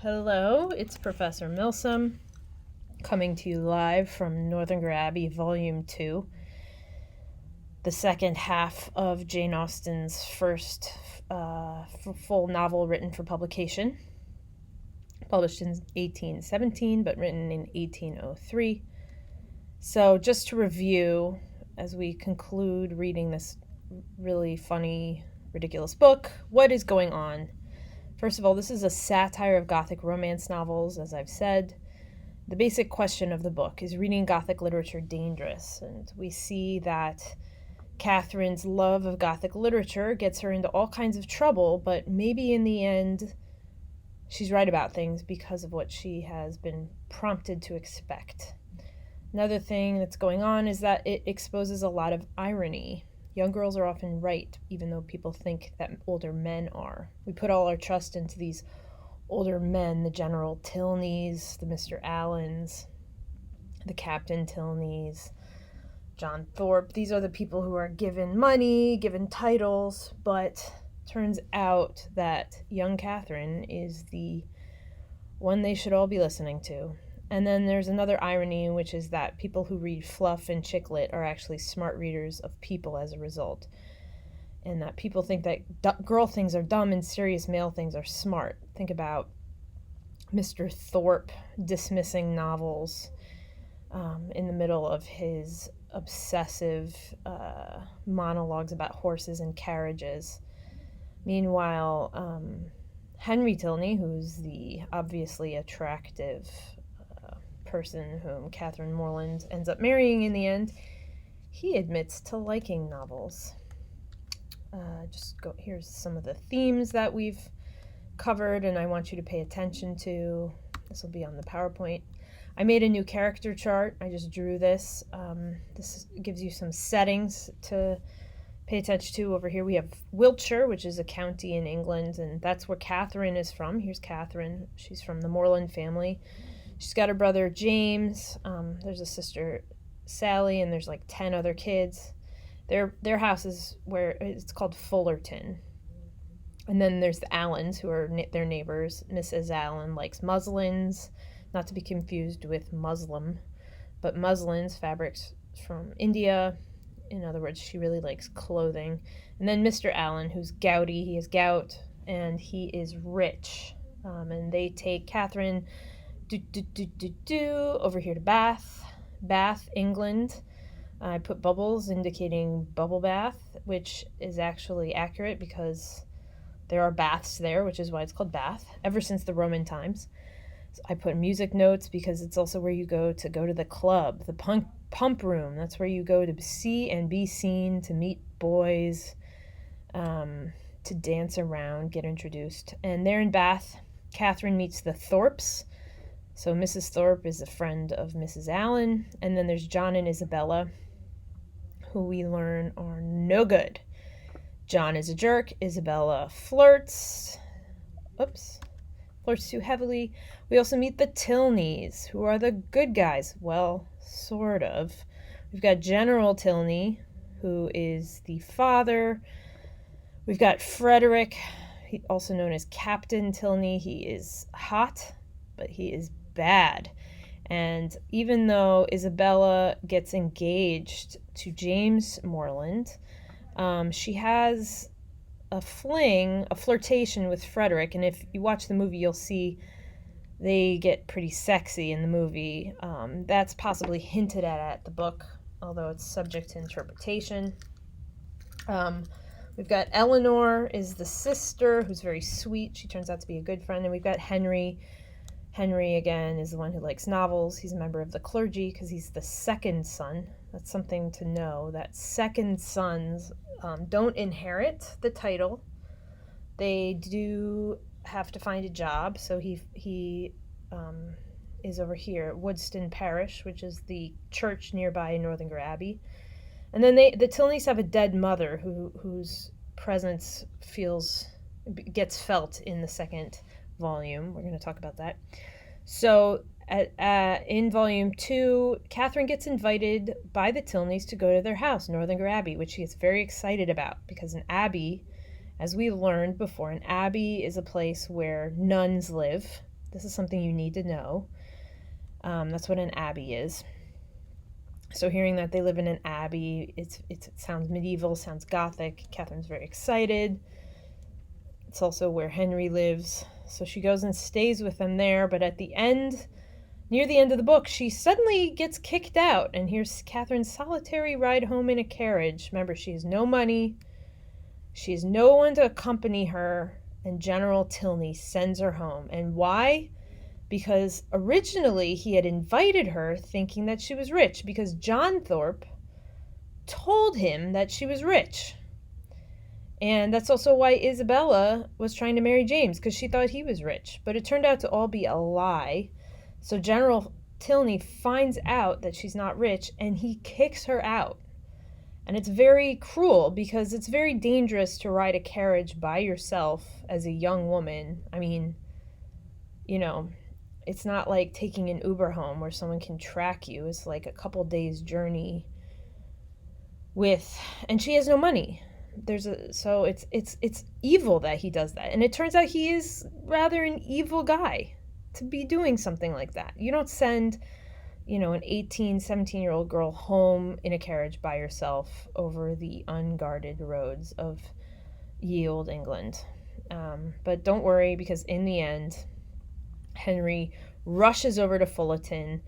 Hello, it's Professor Milsom coming to you live from Northanger Abbey, Volume 2, the second half of Jane Austen's first full novel written for publication, published in 1817 but written in 1803. So just to review, as we conclude reading this really funny, ridiculous book, what is going on? First of all, this is a satire of Gothic romance novels, as I've said. The basic question of the book is reading Gothic literature dangerous? And we see that Catherine's love of Gothic literature gets her into all kinds of trouble, but maybe in the end, she's right about things because of what she has been prompted to expect. Another thing that's going on is that it exposes a lot of irony. Young girls are often right, even though people think that older men are. We put all our trust into these older men, the General Tilneys, the Mr. Allens, the Captain Tilneys, John Thorpe. These are the people who are given money, given titles, but turns out that young Catherine is the one they should all be listening to. And then there's another irony, which is that people who read fluff and chick lit are actually smart readers of People as a result. And that people think that girl things are dumb and serious male things are smart. Think about Mr. Thorpe dismissing novels in the middle of his obsessive monologues about horses and carriages. Meanwhile, Henry Tilney, who's the obviously attractive person whom Catherine Morland ends up marrying in the end, he admits to liking novels. Here's some of the themes that we've covered and I want you to pay attention to. This will be on the PowerPoint. I made a new character chart. I just drew this. This gives you some settings to pay attention to. Over here we have Wiltshire, which is a county in England, and that's where Catherine is from. Here's Catherine. She's from the Morland family. She's got her brother James. There's a sister Sally, and there's like 10 other kids. Their house is where it's called Fullerton. And then there's the Allens, who are their neighbors. Mrs. Allen likes muslins, not to be confused with Muslim, but muslins, fabrics from India. In other words, she really likes clothing. And then Mr. Allen, who's gouty. He has gout, and he is rich. And they take Catherine over here to Bath, England. I put bubbles indicating bubble bath, which is actually accurate because there are baths there, which is why it's called Bath, ever since the Roman times. So I put music notes because it's also where you go to the club, the pump room. That's where you go to see and be seen, to meet boys, to dance around, get introduced. And there in Bath, Catherine meets the Thorpes. So Mrs. Thorpe is a friend of Mrs. Allen. And then there's John and Isabella, who we learn are no good. John is a jerk. Isabella flirts too heavily. We also meet the Tilneys, who are the good guys. Well, sort of. We've got General Tilney, who is the father. We've got Frederick, also known as Captain Tilney. He is hot, but he is bad. And even though Isabella gets engaged to James Morland, she has a flirtation with Frederick. And if you watch the movie, you'll see they get pretty sexy in the movie. That's possibly hinted at the book, although it's subject to interpretation. We've got Eleanor is the sister, who's very sweet. She turns out to be a good friend. And we've got Henry. Henry, again, is the one who likes novels. He's a member of the clergy because he's the second son. That's something to know, that second sons don't inherit the title. They do have to find a job. So he is over here at Woodston Parish, which is the church nearby in Northanger Abbey. And then the Tilneys have a dead mother whose presence gets felt in the second volume. We're going to talk about that. So in volume 2, Catherine gets invited by the Tilneys to go to their house, Northanger Abbey, which she gets very excited about because an abbey, as we learned before, an abbey is a place where nuns live. This is something you need to know. That's what an abbey is. So hearing that they live in an abbey, it sounds medieval, sounds Gothic. Catherine's very excited. It's also where Henry lives. So she goes and stays with them there, but at the end, near the end of the book, she suddenly gets kicked out, and here's Catherine's solitary ride home in a carriage. Remember, she has no money. She has no one to accompany her, and General Tilney sends her home. And why? Because originally he had invited her thinking that she was rich, because John Thorpe told him that she was rich. And that's also why Isabella was trying to marry James, because she thought he was rich. But it turned out to all be a lie. So General Tilney finds out that she's not rich, and he kicks her out. And it's very cruel, because it's very dangerous to ride a carriage by yourself as a young woman. I mean, it's not like taking an Uber home where someone can track you. It's like a couple days journey and she has no money. So it's evil that he does that. And it turns out he is rather an evil guy to be doing something like that. You don't send, an 18, 17-year-old girl home in a carriage by herself over the unguarded roads of ye olde England. But don't worry, because in the end, Henry rushes over to Fullerton,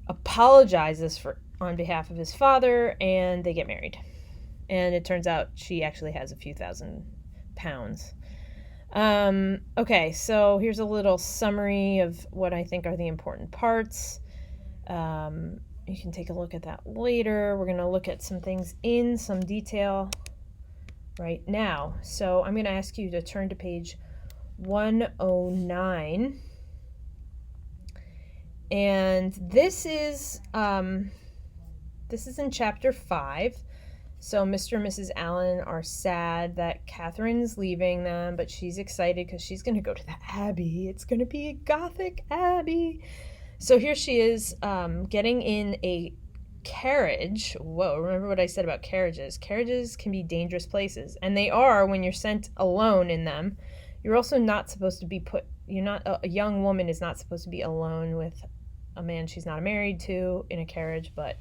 apologizes on behalf of his father, and they get married. And it turns out she actually has a few £1,000. Okay, so here's a little summary of what I think are the important parts. You can take a look at that later. We're going to look at some things in some detail right now. So I'm going to ask you to turn to page 109. And this is in chapter 5. So Mr. and Mrs. Allen are sad that Catherine's leaving them, but she's excited because she's going to go to the Abbey. It's going to be a Gothic Abbey. So here she is getting in a carriage. Whoa, remember what I said about carriages. Carriages can be dangerous places, and they are when you're sent alone in them. You're also not supposed to be a young woman is not supposed to be alone with a man she's not married to in a carriage, but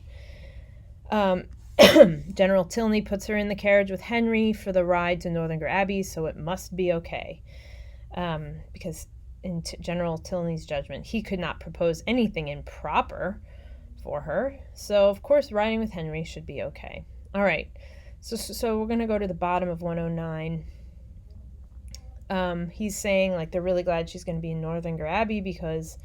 General Tilney puts her in the carriage with Henry for the ride to Northanger Abbey, so it must be okay. Because in General Tilney's judgment, he could not propose anything improper for her. So, of course, riding with Henry should be okay. All right. So we're going to go to the bottom of 109. He's saying, they're really glad she's going to be in Northanger Abbey because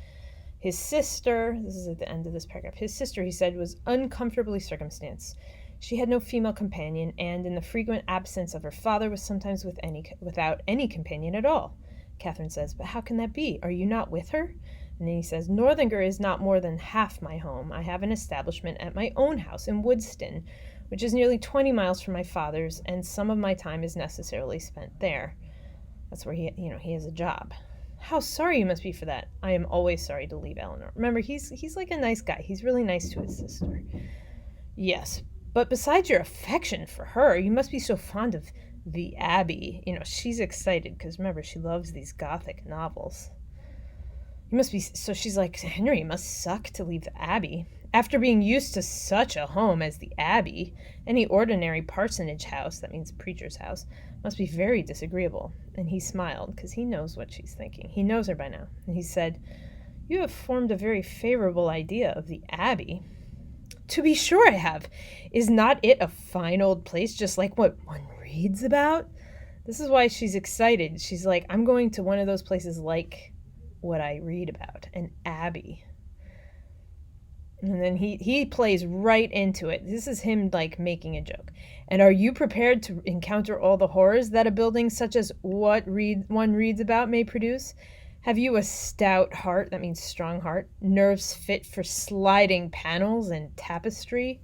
his sister, this is at the end of this paragraph, his sister, he said, was uncomfortably circumstanced. She had no female companion, and in the frequent absence of her father was sometimes without any companion at all. Catherine says, but how can that be? Are you not with her? And then he says, Northanger is not more than half my home. I have an establishment at my own house in Woodston, which is nearly 20 miles from my father's, and some of my time is necessarily spent there. That's where he has a job. How sorry you must be for that. I am always sorry to leave Eleanor. Remember, he's like a nice guy. He's really nice to his sister. Yes, but besides your affection for her, you must be so fond of the Abbey. She's excited because, remember, she loves these Gothic novels. You must be, so she's like, Henry, it must suck to leave the Abbey. After being used to such a home as the Abbey, any ordinary parsonage house, that means preacher's house, must be very disagreeable. And he smiled, because he knows what she's thinking. He knows her by now. And he said, you have formed a very favorable idea of the Abbey. To be sure I have. Is not it a fine old place, just like what one reads about? This is why she's excited. She's like, I'm going to one of those places like what I read about, an abbey. And then he plays right into it. This is him making a joke. And are you prepared to encounter all the horrors that a building such as what one reads about may produce? Have you a stout heart, that means strong heart, nerves fit for sliding panels and tapestry?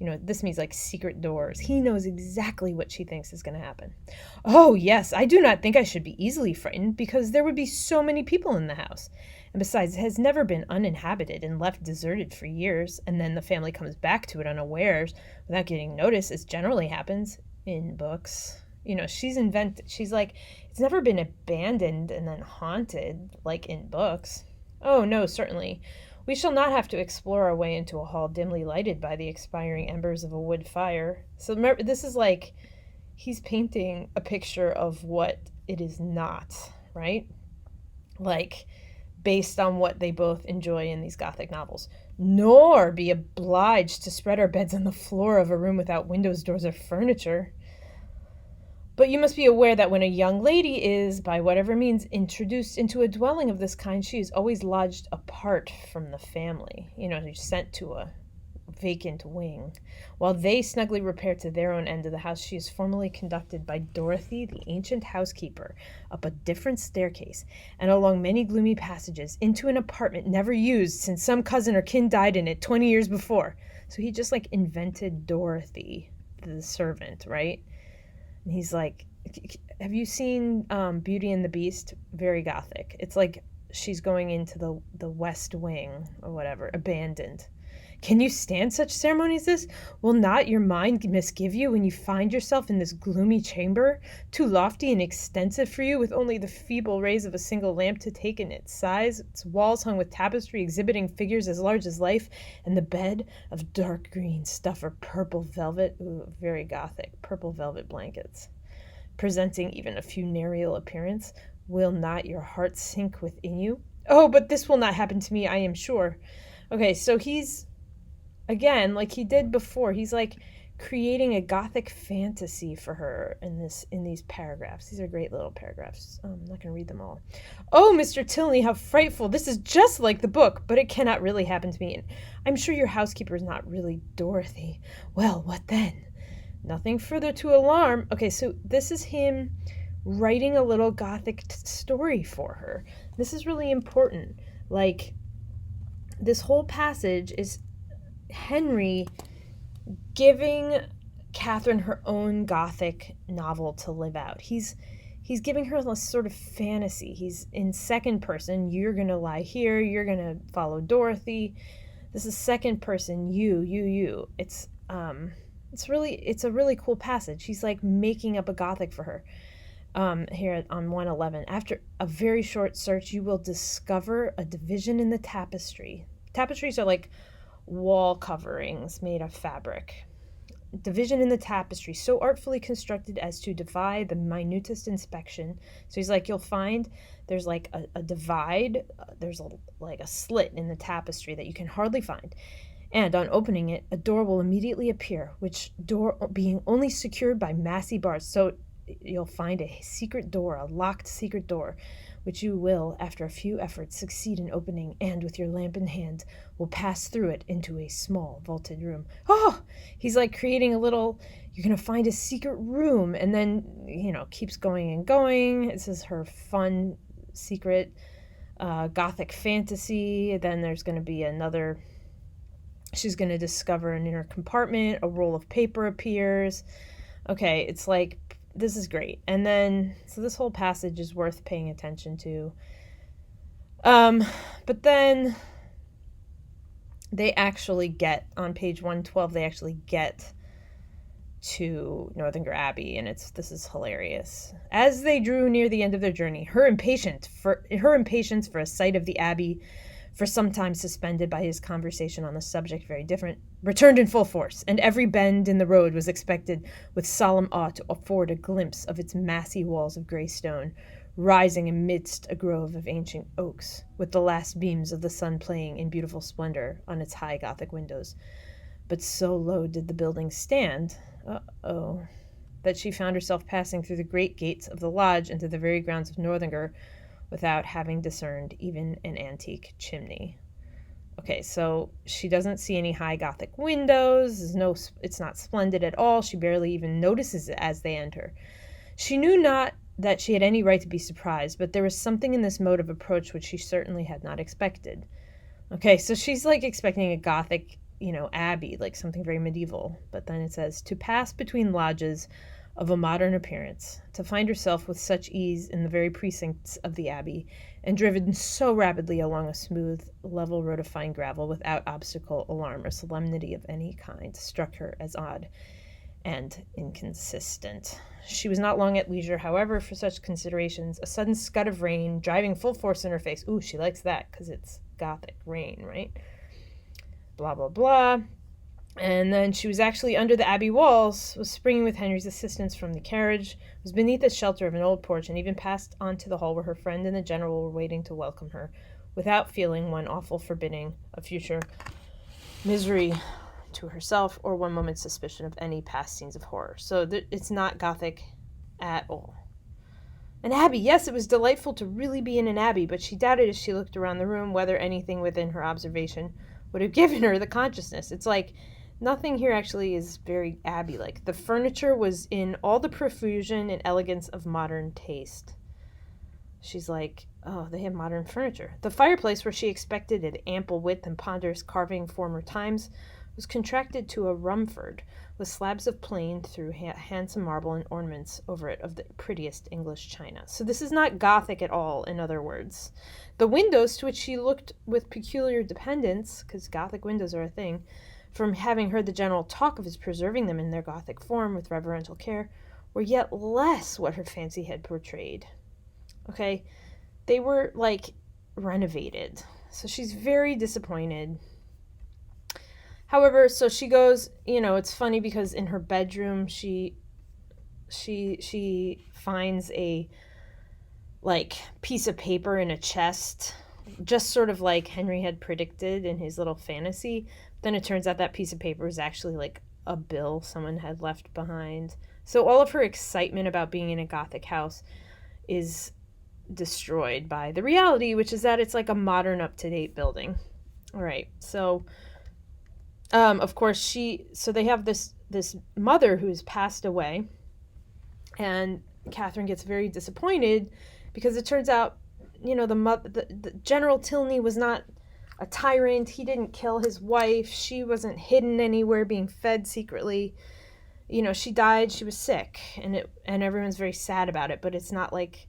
This means secret doors. He knows exactly what she thinks is going to happen. Oh, yes, I do not think I should be easily frightened because there would be so many people in the house. And besides, it has never been uninhabited and left deserted for years, and then the family comes back to it unawares without getting notice, as generally happens in books. She's like, it's never been abandoned and then haunted like in books. Oh, no, certainly. We shall not have to explore our way into a hall dimly lighted by the expiring embers of a wood fire. So remember, this is like he's painting a picture of what it is not, right? Like, based on what they both enjoy in these Gothic novels. Nor be obliged to spread our beds on the floor of a room without windows, doors, or furniture. But you must be aware that when a young lady is, by whatever means, introduced into a dwelling of this kind, she is always lodged apart from the family. You're sent to a vacant wing. While they snugly repair to their own end of the house, she is formally conducted by Dorothy, the ancient housekeeper, up a different staircase and along many gloomy passages into an apartment never used since some cousin or kin died in it 20 years before. So he just like invented Dorothy, the servant, right? And he's like, have you seen Beauty and the Beast? Very Gothic. It's like she's going into the West Wing or whatever, abandoned. Can you stand such ceremony as this? Will not your mind misgive you when you find yourself in this gloomy chamber, too lofty and extensive for you, with only the feeble rays of a single lamp to take in its size, its walls hung with tapestry exhibiting figures as large as life, and the bed of dark green stuff or purple velvet, very Gothic, purple velvet blankets, presenting even a funereal appearance? Will not your heart sink within you? Oh, but this will not happen to me, I am sure. Okay, so he's, again, like he did before, he's like creating a Gothic fantasy for her in these paragraphs. These are great little paragraphs. I'm not going to read them all. Oh, Mr. Tilney, how frightful. This is just like the book, but it cannot really happen to me. And I'm sure your housekeeper is not really Dorothy. Well, what then? Nothing further to alarm. Okay, so this is him writing a little Gothic story for her. This is really important. Like, this whole passage is Henry giving Catherine her own Gothic novel to live out. He's giving her a sort of fantasy. He's in second person. You're going to lie here. You're going to follow Dorothy. This is second person. You. It's a really cool passage. He's like making up a Gothic for her. Here on 111. After a very short search, you will discover a division in the tapestry. Tapestries are like wall coverings made of fabric. Division in the tapestry, so artfully constructed as to defy the minutest inspection. So he's like, you'll find there's like a divide, there's like a slit in the tapestry that you can hardly find. And on opening it, a door will immediately appear, which door being only secured by massy bars. So you'll find a secret door, a locked secret door, which you will, after a few efforts, succeed in opening, and with your lamp in hand, will pass through it into a small vaulted room. Oh, he's like creating a little, you're going to find a secret room, and then, keeps going and going. This is her fun, secret, Gothic fantasy. Then there's going to be another, she's going to discover an inner compartment, a roll of paper appears. Okay, it's like, this is great. And then, so this whole passage is worth paying attention to. But then they actually get, on page 112, they actually get to Northanger Abbey, and this is hilarious. As they drew near the end of their journey, her impatience for a sight of the Abbey, for some time suspended by his conversation on a subject very different, returned in full force, and every bend in the road was expected with solemn awe to afford a glimpse of its massy walls of grey stone, rising amidst a grove of ancient oaks, with the last beams of the sun playing in beautiful splendor on its high Gothic windows. But so low did the building stand, that she found herself passing through the great gates of the lodge into the very grounds of Northanger, without having discerned even an antique chimney. Okay, so she doesn't see any high Gothic windows. It's not splendid at all. She barely even notices it as they enter. She knew not that she had any right to be surprised, but there was something in this mode of approach which she certainly had not expected. Okay, so she's like expecting a Gothic, abbey, like something very medieval. But then it says, to pass between lodges of a modern appearance, to find herself with such ease in the very precincts of the abbey, and driven so rapidly along a smooth, level road of fine gravel, without obstacle, alarm, or solemnity of any kind, struck her as odd. and inconsistent. She was not long at leisure, however, for such considerations. A sudden scud of rain, driving full force in her face. Ooh, she likes that because it's Gothic rain, right? Blah, blah, blah. And then she was actually under the Abbey walls, was springing with Henry's assistance from the carriage, was beneath the shelter of an old porch, and even passed on to the hall where her friend and the general were waiting to welcome her, without feeling one awful forbidding of future misery to herself or one moment's suspicion of any past scenes of horror. So it's not Gothic at all. An abbey, yes, it was delightful to really be in an abbey, but she doubted as she looked around the room whether anything within her observation would have given her the consciousness. It's like nothing here actually is very abbey-like. The furniture was in all the profusion and elegance of modern taste. She's like, oh, they have modern furniture. The fireplace, where she expected it ample width and ponderous carving former times, was contracted to a Rumford, with slabs of plain through handsome marble and ornaments over it of the prettiest English china. So this is not Gothic at all, in other words. The windows, to which she looked with peculiar dependence, because Gothic windows are a thing, from having heard the general talk of his preserving them in their Gothic form with reverential care, were yet less what her fancy had portrayed. Okay, they were, like, renovated. So she's very disappointed. However, so she goes, it's funny because in her bedroom, she finds a, like, piece of paper in a chest, just sort of like Henry had predicted in his little fantasy. Then it turns out that piece of paper is actually, like, a bill someone had left behind. So all of her excitement about being in a Gothic house is destroyed by the reality, which is that it's like a modern, up-to-date building. All right, so of course so they have this mother who's passed away, and Catherine gets very disappointed because it turns out, the General Tilney was not a tyrant. He didn't kill his wife. She wasn't hidden anywhere being fed secretly. She died. She was sick, and everyone's very sad about it, but it's not like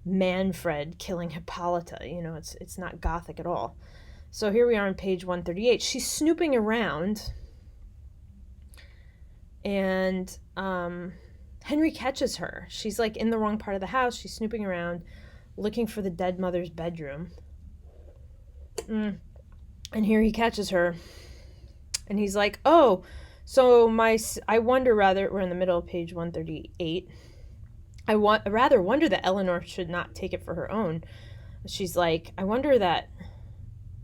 Manfred killing Hippolyta. It's not Gothic at all. So here we are on page 138. She's snooping around, and Henry catches her. She's like in the wrong part of the house. She's snooping around, looking for the dead mother's bedroom. And here he catches her, and he's like, oh, so I wonder, rather, we're in the middle of page 138. I rather wonder that Eleanor should not take it for her own. She's like, I wonder that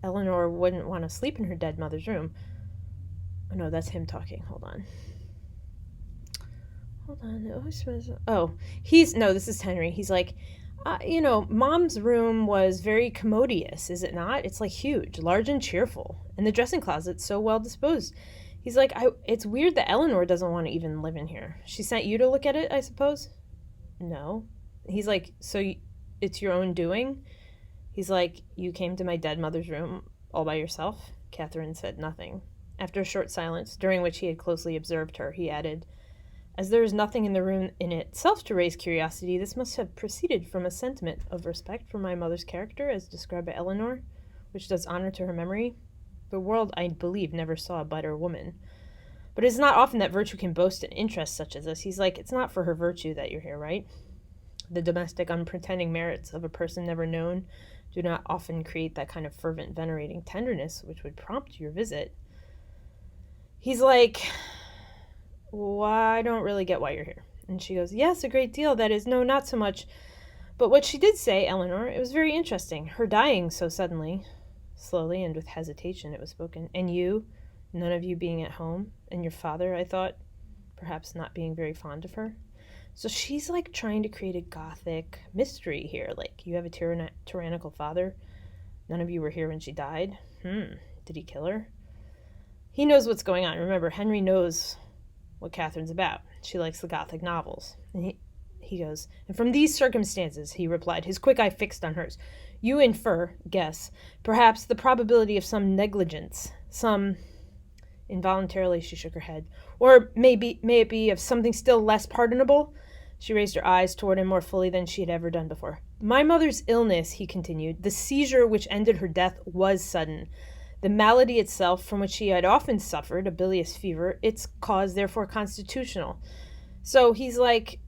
Eleanor wouldn't want to sleep in her dead mother's room. Oh, no, that's him talking. Hold on. Oh, this is Henry. He's like, Mom's room was very commodious, is it not? It's like huge, large and cheerful. And the dressing closet's so well disposed. He's like, it's weird that Eleanor doesn't want to even live in here. She sent you to look at it, I suppose? No. He's like, so it's your own doing? He's like, you came to my dead mother's room all by yourself? Catherine said nothing. After a short silence, during which he had closely observed her, he added, as there is nothing in the room in itself to raise curiosity, this must have proceeded from a sentiment of respect for my mother's character, as described by Eleanor, which does honor to her memory. The world, I believe, never saw a better woman. But it is not often that virtue can boast an interest such as this. He's like, it's not for her virtue that you're here, right? The domestic, unpretending merits of a person never known do not often create that kind of fervent, venerating tenderness which would prompt your visit. He's like, well, I don't really get why you're here. And she goes, yes, a great deal. That is, no, not so much. But what she did say, Eleanor, it was very interesting. Her dying so suddenly, slowly and with hesitation it was spoken. And you, none of you being at home. And your father, I thought, perhaps not being very fond of her. So she's like trying to create a Gothic mystery here. Like, you have a tyrannical father. None of you were here when she died. Did he kill her? He knows what's going on. Remember, Henry knows what Catherine's about. She likes the Gothic novels. And he goes, and from these circumstances, he replied, his quick eye fixed on hers, you guess, perhaps the probability of some negligence, some... Involuntarily she shook her head. Or may it be of something still less pardonable? She raised her eyes toward him more fully than she had ever done before. My mother's illness, he continued, the seizure which ended her death was sudden. The malady itself, from which she had often suffered, a bilious fever, its cause therefore constitutional. So he's like,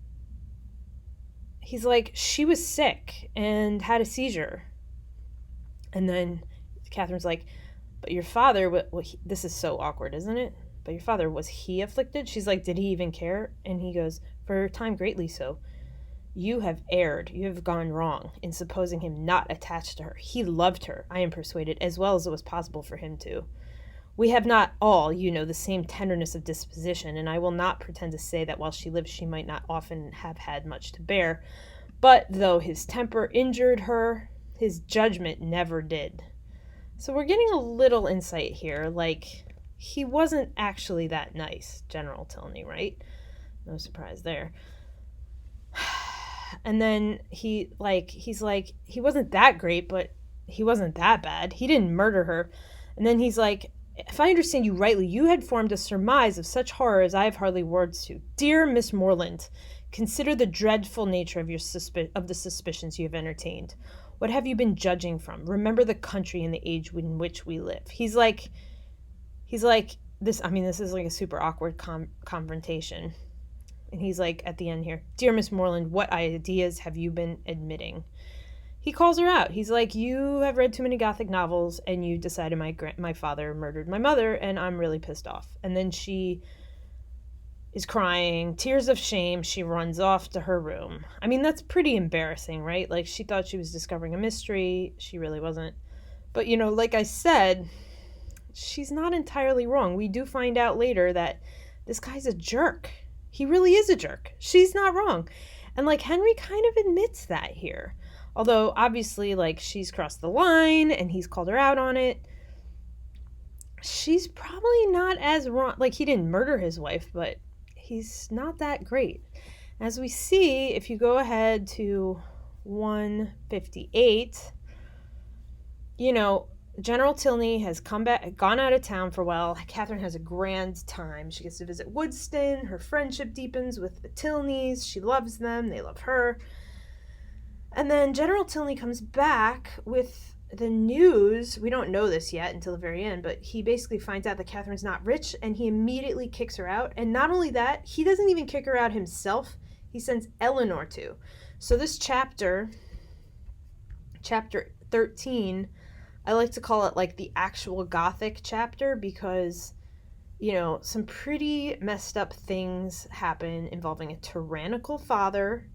she was sick and had a seizure. And then Catherine's like, but your father, this is so awkward, isn't it? But your father, was he afflicted? She's like, did he even care? And he goes, for a time greatly so. You have erred, you have gone wrong in supposing him not attached to her. He loved her, I am persuaded, as well as it was possible for him to. We have not all, the same tenderness of disposition, and I will not pretend to say that while she lived she might not often have had much to bear. But though his temper injured her, his judgment never did. So we're getting a little insight here, like, he wasn't actually that nice, General Tilney, right? No surprise there. And then he's like, he wasn't that great, but he wasn't that bad. He didn't murder her. And then he's like, if I understand you rightly, you had formed a surmise of such horror as I have hardly words to. Dear Miss Morland, consider the dreadful nature of the suspicions you have entertained. What have you been judging from? Remember the country and the age in which we live. He's like this. I mean, this is like a super awkward confrontation. And he's like, at the end here, dear Miss Morland, what ideas have you been admitting? He calls her out. He's like, you have read too many Gothic novels, and you decided my father murdered my mother, and I'm really pissed off. And then she is crying, tears of shame. She runs off to her room. I mean, that's pretty embarrassing, right? Like, she thought she was discovering a mystery. She really wasn't. But, like I said, she's not entirely wrong. We do find out later that this guy's a jerk. He really is a jerk. She's not wrong. And, like, Henry kind of admits that here. Although, obviously, like, she's crossed the line and he's called her out on it. She's probably not as wrong. Like, he didn't murder his wife, but he's not that great. As we see, if you go ahead to 158, General Tilney has gone out of town for a while. Catherine has a grand time. She gets to visit Woodston. Her friendship deepens with the Tilneys. She loves them. They love her. And then General Tilney comes back with the news. We don't know this yet until the very end, but he basically finds out that Catherine's not rich, and he immediately kicks her out. And not only that, he doesn't even kick her out himself. He sends Eleanor to. So this chapter 13, I like to call it like the actual Gothic chapter because, some pretty messed up things happen involving a tyrannical father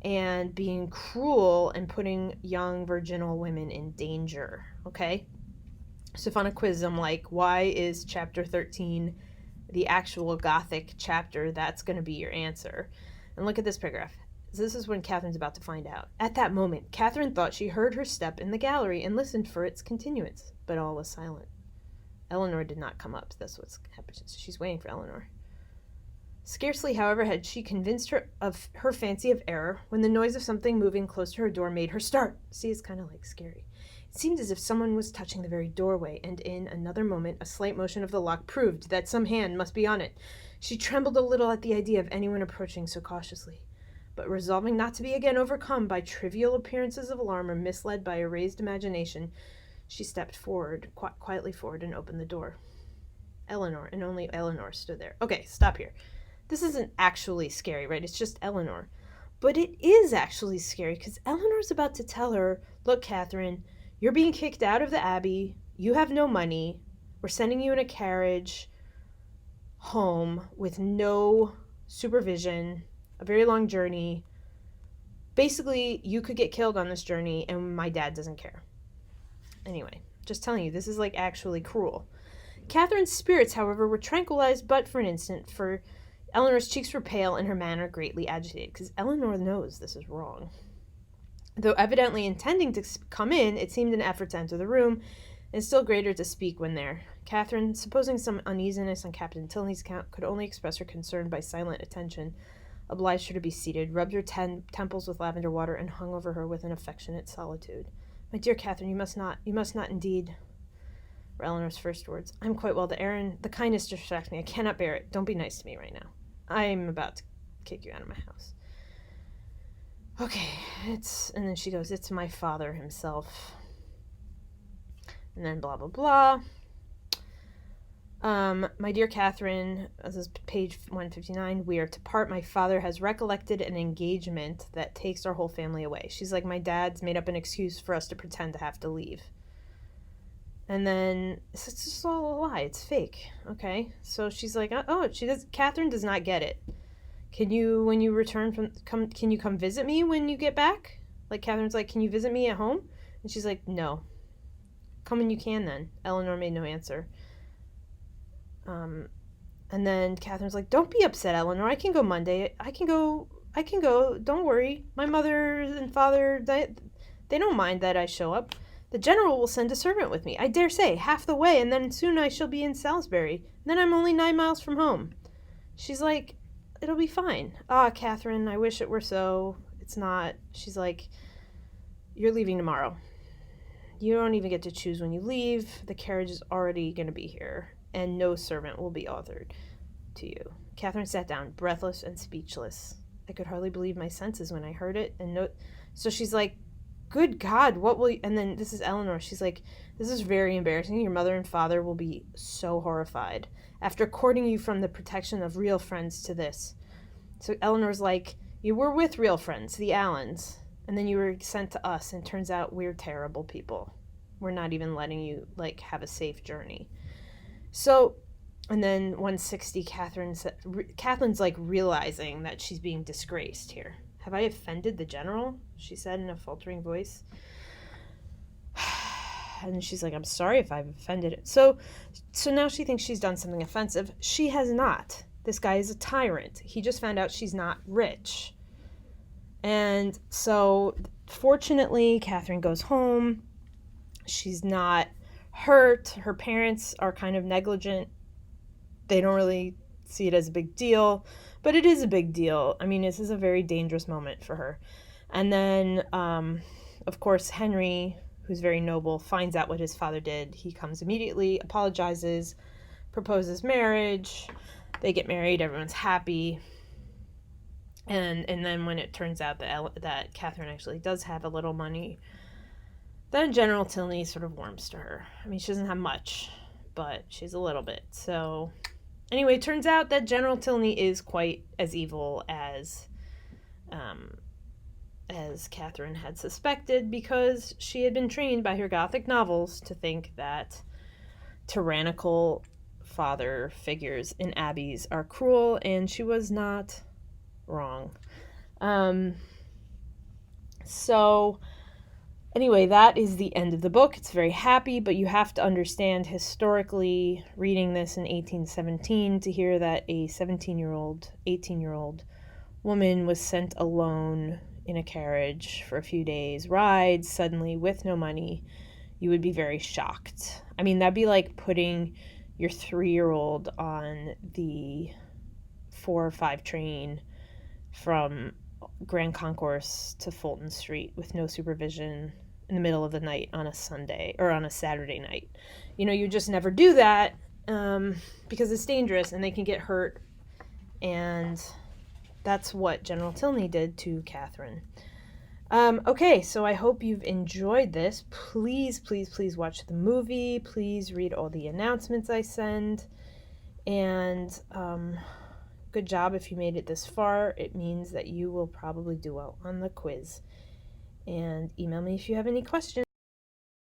and being cruel and putting young virginal women in danger, okay? So if on a quiz I'm like, why is chapter 13 the actual Gothic chapter? That's going to be your answer. And look at this paragraph. This is when Catherine's about to find out. At that moment, Catherine thought she heard her step in the gallery and listened for its continuance, but all was silent. Eleanor did not come up. That's what's happening. She's waiting for Eleanor. Scarcely, however, had she convinced her of her fancy of error when the noise of something moving close to her door made her start. See, it's kind of like scary. It seemed as if someone was touching the very doorway, and in another moment a slight motion of the lock proved that some hand must be on it. She trembled a little at the idea of anyone approaching so cautiously. But resolving not to be again overcome by trivial appearances of alarm or misled by a raised imagination, she stepped quietly forward and opened the door. Eleanor, and only Eleanor, stood there. Okay, stop here. This isn't actually scary, right? It's just Eleanor. But it is actually scary because Eleanor's about to tell her, look, Catherine, you're being kicked out of the Abbey. You have no money. We're sending you in a carriage home with no supervision. A very long journey. Basically, you could get killed on this journey, and my dad doesn't care. Anyway, just telling you, this is like actually cruel. Catherine's spirits, however, were tranquilized but for an instant, for Eleanor's cheeks were pale and her manner greatly agitated, because Eleanor knows this is wrong. Though evidently intending to come in, it seemed an effort to enter the room, and still greater to speak when there. Catherine, supposing some uneasiness on Captain Tilney's account, could only express her concern by silent attention, obliged her to be seated, rubbed her temples with lavender water, and hung over her with an affectionate solitude. My dear Catherine, you must not indeed, were Eleanor's first words. I'm quite well. The kindness distracts me. I cannot bear it. Don't be nice to me right now. I'm about to kick you out of my house. Okay, and then she goes, it's my father himself. And then blah, blah, blah. My dear Catherine, this is page 159, we are to part. My father has recollected an engagement that takes our whole family away. She's like, my dad's made up an excuse for us to pretend to have to leave. And then it's just all a lie. It's fake. Okay. So she's like, Catherine does not get it. Can you, when you return can you come visit me when you get back? Like, Catherine's like, can you visit me at home? And she's like, no. Come when you can then. Eleanor made no answer. And then Catherine's like, don't be upset, Eleanor. I can go Monday. I can go. Don't worry. My mother and father, they don't mind that I show up. The general will send a servant with me. I dare say, half the way, and then soon I shall be in Salisbury. Then I'm only 9 miles from home. She's like, it'll be fine. Catherine, I wish it were so. It's not. She's like, you're leaving tomorrow. You don't even get to choose when you leave. The carriage is already going to be here, and no servant will be authored to you. Catherine sat down, breathless and speechless. I could hardly believe my senses when I heard it. So she's like, good God, what will you... And then this is Eleanor. She's like, this is very embarrassing. Your mother and father will be so horrified after courting you from the protection of real friends to this. So Eleanor's like, you were with real friends, the Allens, and then you were sent to us, and turns out we're terrible people. We're not even letting you, like, have a safe journey. So, and then 160, Catherine's like realizing that she's being disgraced here. Have I offended the general? She said in a faltering voice. And she's like, I'm sorry if I've offended it. So now she thinks she's done something offensive. She has not. This guy is a tyrant. He just found out she's not rich. And so, fortunately, Catherine goes home. She's not hurt. Her parents are kind of negligent. They don't really see it as a big deal, but it is a big deal. I mean, this is a very dangerous moment for her. And then, of course, Henry, who's very noble, finds out what his father did. He comes immediately, apologizes, proposes marriage. They get married. Everyone's happy. And then when it turns out that Catherine actually does have a little money, then General Tilney sort of warms to her. I mean, she doesn't have much, but she's a little bit. So anyway, it turns out that General Tilney is quite as evil as Catherine had suspected, because she had been trained by her Gothic novels to think that tyrannical father figures in abbeys are cruel, and she was not wrong. So anyway, that is the end of the book. It's very happy, but you have to understand historically, reading this in 1817, to hear that a 17-year-old, 18-year-old woman was sent alone in a carriage for a few days' rides, suddenly with no money, you would be very shocked. I mean, that'd be like putting your 3-year-old on the 4 or 5 train from Grand Concourse to Fulton Street with no supervision in the middle of the night on a Sunday or on a Saturday night. You know, you just never do that because it's dangerous and they can get hurt. And that's what General Tilney did to Catherine. Okay, so I hope you've enjoyed this. Please, please, please watch the movie. Please read all the announcements I send. And good job if you made it this far. It means that you will probably do well on the quiz. And email me if you have any questions.